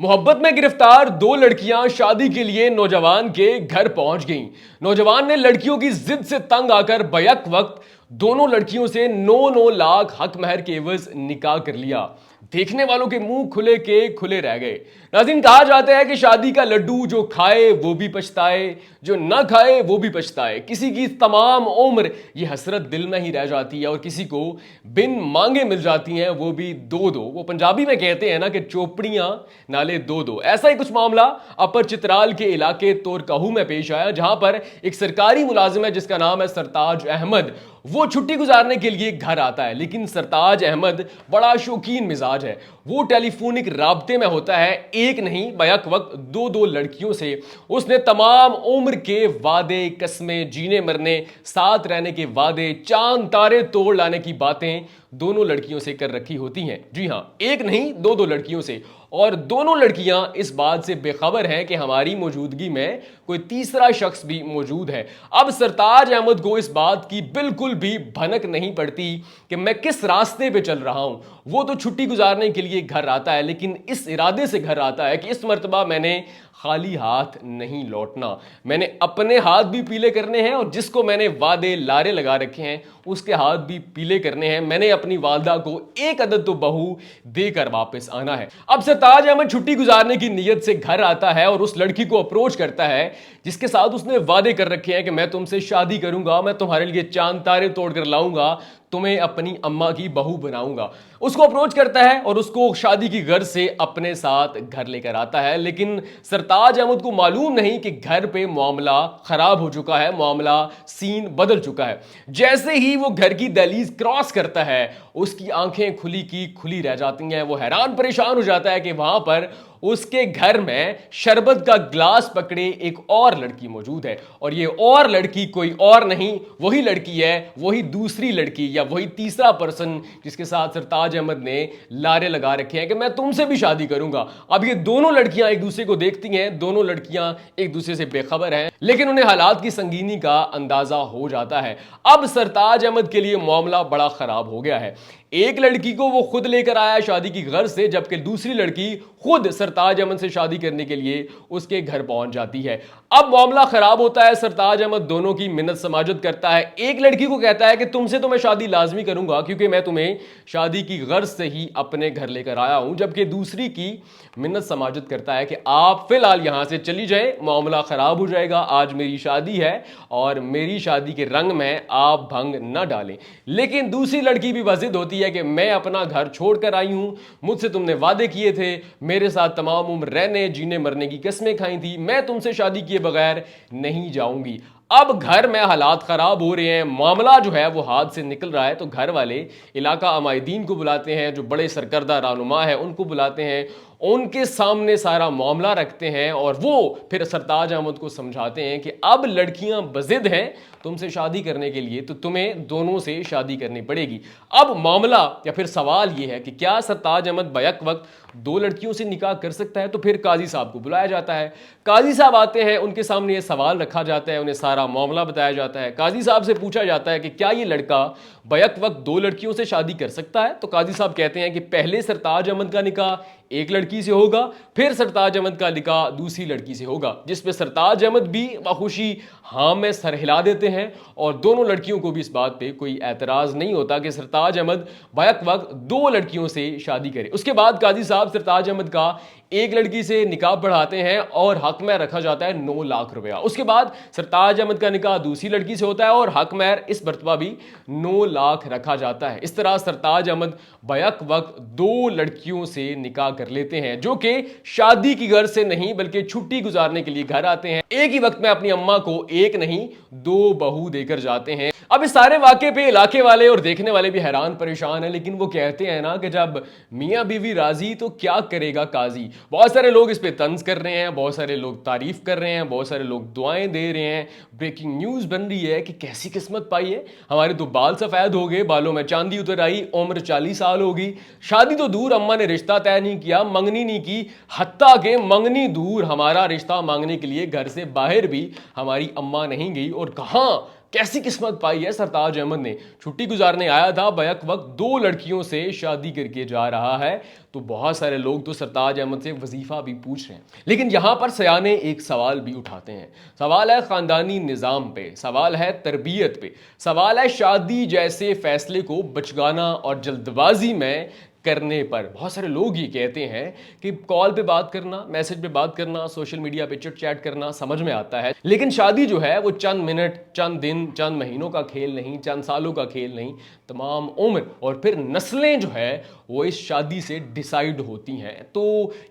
मोहब्बत में गिरफ्तार दो लड़कियां शादी के लिए नौजवान के घर पहुंच गईं। नौजवान ने लड़कियों की जिद से तंग आकर बैक वक्त दोनों लड़कियों से 9-9 लाख हक महर के एवज निकाह कर लिया। देखने वालों के मुंह खुले के खुले रह गए। नाज़रीन, कहा जाता है कि शादी का लड्डू जो खाए वो भी पछताए, जो ना खाए वो भी पछताए। किसी की तमाम उम्र ये हसरत दिल में ही रह जाती है और किसी को बिन मांगे मिल जाती हैं, वो भी दो दो। वो पंजाबी में कहते हैं ना कि चोपड़ियां नाले दो दो। ऐसा ही कुछ मामला अपर चित्राल के इलाके तोरकाहू में पेश आया, जहां पर एक सरकारी मुलाजिम है जिसका नाम है सरताज अहमद। वो छुट्टी गुजारने के लिए घर आता है, लेकिन सरताज अहमद बड़ा शौकीन मिजाज है। वो टेलीफोनिक राब्ते में होता है, एक नहीं बैक वक्त दो दो लड़कियों से। उसने तमाम उम्र के वादे, कस्में, जीने मरने, साथ रहने के वादे, चांद तारे तोड़ लाने की बातें दोनों लड़कियों से कर रखी होती हैं। जी हां, एक नहीं दो दो लड़कियों से। और दोनों लड़कियां इस बात से बेखबर हैं कि हमारी मौजूदगी में कोई तीसरा शख्स भी मौजूद है। अब सरताज अहमद को इस बात की बिल्कुल भी भनक नहीं पड़ती कि मैं किस रास्ते पे चल रहा हूं। वो तो छुट्टी गुजारने के लिए घर आता है, लेकिन इस इरादे से घर आता है कि इस मर्तबा मैंने खाली हाथ नहीं लौटना। मैंने अपने हाथ भी पीले करने हैं और जिसको मैंने वादे लारे लगा रखे हैं उसके हाथ भी पीले करने हैं। मैंने अपनी वालदा को एक अदद तो बहू देकर वापस आना है। अब सरताज अहमद छुट्टी गुजारने की नीयत से घर आता है और उस लड़की को अप्रोच करता है जिसके साथ उसने वादे कर रखे हैं कि मैं तुमसे शादी करूंगा, मैं तुम्हारे लिए चांद तारे तोड़कर लाऊंगा, तुम्हें अपनी अम्मा की बहू बनाऊंगा। उसको अप्रोच करता है और उसको शादी की गर्ज से अपने साथ घर लेकर आता है। लेकिन सरताज अहमद को मालूम नहीं कि घर पे मामला खराब हो चुका है, मामला सीन बदल चुका है। जैसे ही वो घर की दहलीज क्रॉस करता है उसकी आंखें खुली की खुली रह जाती हैं। वो हैरान परेशान हो जाता है कि वहां पर उसके घर में शरबत का ग्लास पकड़े एक और लड़की मौजूद है। और ये और लड़की कोई और नहीं, वही लड़की है, वही दूसरी लड़की या वही तीसरा पर्सन जिसके साथ सरताज अहमद ने लारे लगा रखे हैं कि मैं तुमसे भी शादी करूंगा। अब ये दोनों लड़कियां एक दूसरे को देखती हैं, दोनों लड़कियां एक दूसरे से बेखबर हैं, लेकिन उन्हें हालात की संगीनी का अंदाजा हो जाता है। अब सरताज अहमद के लिए मामला बड़ा खराब हो गया है। एक लड़की को वो खुद लेकर आया शादी की घर से, जबकि दूसरी लड़की खुद सरताज अहमद से शादी करने के लिए उसके घर पहुंच जाती है। अब मामला खराब होता है। सरताज अहमद दोनों की मिन्नत समाजत करता है। एक लड़की को कहता है कि तुमसे तो मैं शादी लाजमी करूंगा क्योंकि मैं तुम्हें शादी की गर्ज से ही अपने घर लेकर आया हूं, जबकि दूसरी की मिन्नत समाजत करता है कि आप फिलहाल यहां से चली जाएं, मामला खराब हो जाएगा, आज मेरी शादी है और मेरी शादी के रंग में आप भंग न डालें। लेकिन दूसरी लड़की भी वजिद होती है कि मैं अपना घर छोड़कर आई हूं, मुझसे तुमने वादे किए थे, मेरे साथ तमाम उम्र रहने जीने मरने की कस्में खाई थी, मैं तुमसे शादी किए बगैर नहीं जाऊंगी। अब घर में हालात खराब हो रहे हैं, मामला जो है वो हाथ से निकल रहा है। तो घर वाले इलाका अमायदीन को बुलाते हैं, जो बड़े सरकर्दा रहनुमा है उनको बुलाते हैं, उनके सामने सारा मामला रखते हैं और वो फिर सरताज अहमद को समझाते हैं कि अब लड़कियां बजिद हैं तुमसे शादी करने के लिए, तो तुम्हें दोनों से शादी करनी पड़ेगी। अब मामला या फिर सवाल यह है कि क्या सरताज अहमद बैक वक्त दो लड़कियों से निकाह कर सकता है? तो फिर काजी साहब को बुलाया जाता है। काजी साहब आते हैं, उनके सामने यह सवाल रखा जाता है, उन्हें सारा मामला बताया जाता है। काजी साहब से पूछा जाता है कि क्या ये लड़का बैक वक्त दो लड़कियों से शादी कर सकता है? तो काजी साहब कहते हैं कि पहले सरताज अहमद का निकाह एक लड़की से होगा, फिर सरताज अहमद का निकाह दूसरी लड़की से होगा, जिसपे सरताज अहमद भी बखुशी हाँ में सर हिला देते हैं और दोनों लड़कियों को भी इस बात पे कोई एतराज नहीं होता कि सरताज अहमद बैक वक्त दो लड़कियों से शादी करे। उसके बाद काजी साहब सरताज अहमद का एक लड़की से निकाह बढ़ाते हैं और हक में रखा जाता है 9 लाख रुपया। उसके बाद सरताज अहमद का निकाह दूसरी लड़की से होता है और हक में इस मरतबा भी 9 लाख रखा जाता है। इस तरह सरताज अहमद बैक वक्त दो लड़कियों से निकाह कर लेते हैं, जो कि शादी की गर्ज से नहीं बल्कि छुट्टी गुजारने के लिए घर आते हैं। एक ही वक्त में अपनी अम्मा को एक नहीं दो बहू देकर जाते हैं। अब इस सारे वाकये पे इलाके वाले और देखने वाले भी हैरान परेशान हैं, लेकिन वो कहते हैं ना कि जब मियां बीवी राजी तो क्या करेगा काजी। बहुत सारे लोग इस पे तंज कर रहे हैं, बहुत सारे लोग तारीफ कर रहे हैं, बहुत सारे लोग दुआएं दे रहे हैं। ब्रेकिंग न्यूज बन रही है कि कैसी किस्मत पाई है, हमारे तो बाल सफेद हो गए, बालों में चांदी उतर आई, उम्र 40 साल होगी, शादी तो दूर अम्मा ने रिश्ता तय नहीं किया, मंगनी नहीं की, हत्ता के मंगनी दूर हमारा रिश्ता मांगने के लिए घर से बाहर भी हमारी अम्मा नहीं गई। और कहां कैसी किस्मत पाई है सरताज अहमद ने। छुट्टी गुजारने आया था, बैक वक्त 2 लड़कियों से शादी करके जा रहा है। तो बहुत सारे लोग तो सरताज अहमद से वजीफा भी पूछ रहे हैं। लेकिन यहां पर सयाने एक सवाल भी उठाते हैं। सवाल है खानदानी निजाम पे, सवाल है तरबियत पे, सवाल है शादी जैसे फैसले को बचगाना और जल्दबाजी में करने पर। बहुत सारे लोग ये कहते हैं कि कॉल पे बात करना, मैसेज पे बात करना, सोशल मीडिया पे चिट चैट करना समझ में आता है, लेकिन शादी जो है वो चंद मिनट, चंद दिन, चंद महीनों का खेल नहीं, चंद सालों का खेल नहीं, तमाम उम्र और फिर नस्लें जो है वो इस शादी से डिसाइड होती हैं। तो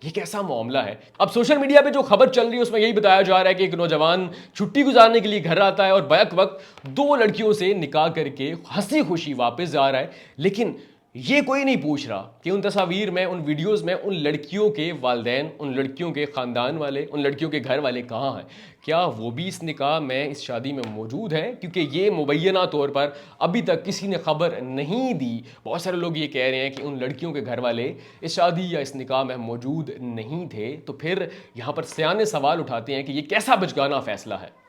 ये कैसा मामला है? अब सोशल मीडिया पे जो खबर चल रही है उसमें यही बताया जा रहा है कि एक नौजवान छुट्टी गुजारने के लिए घर आता है और बैक वक्त 2 लड़कियों से निकाह करके हंसी खुशी वापस जा रहा है। लेकिन ये कोई नहीं पूछ रहा कि उन तस्वीर में, उन वीडियोस में उन लड़कियों के वालिदैन, उन लड़कियों के खानदान वाले, उन लड़कियों के घर वाले कहाँ हैं? क्या वो भी इस निकाह में, इस शादी में मौजूद हैं? क्योंकि ये मुबैना तौर पर अभी तक किसी ने खबर नहीं दी। बहुत सारे लोग ये कह रहे हैं कि उन लड़कियों के घर वाले इस शादी या इस निकाह में मौजूद नहीं थे। तो फिर यहाँ पर सयाने सवाल उठाते हैं कि ये कैसा बचगाना फैसला है।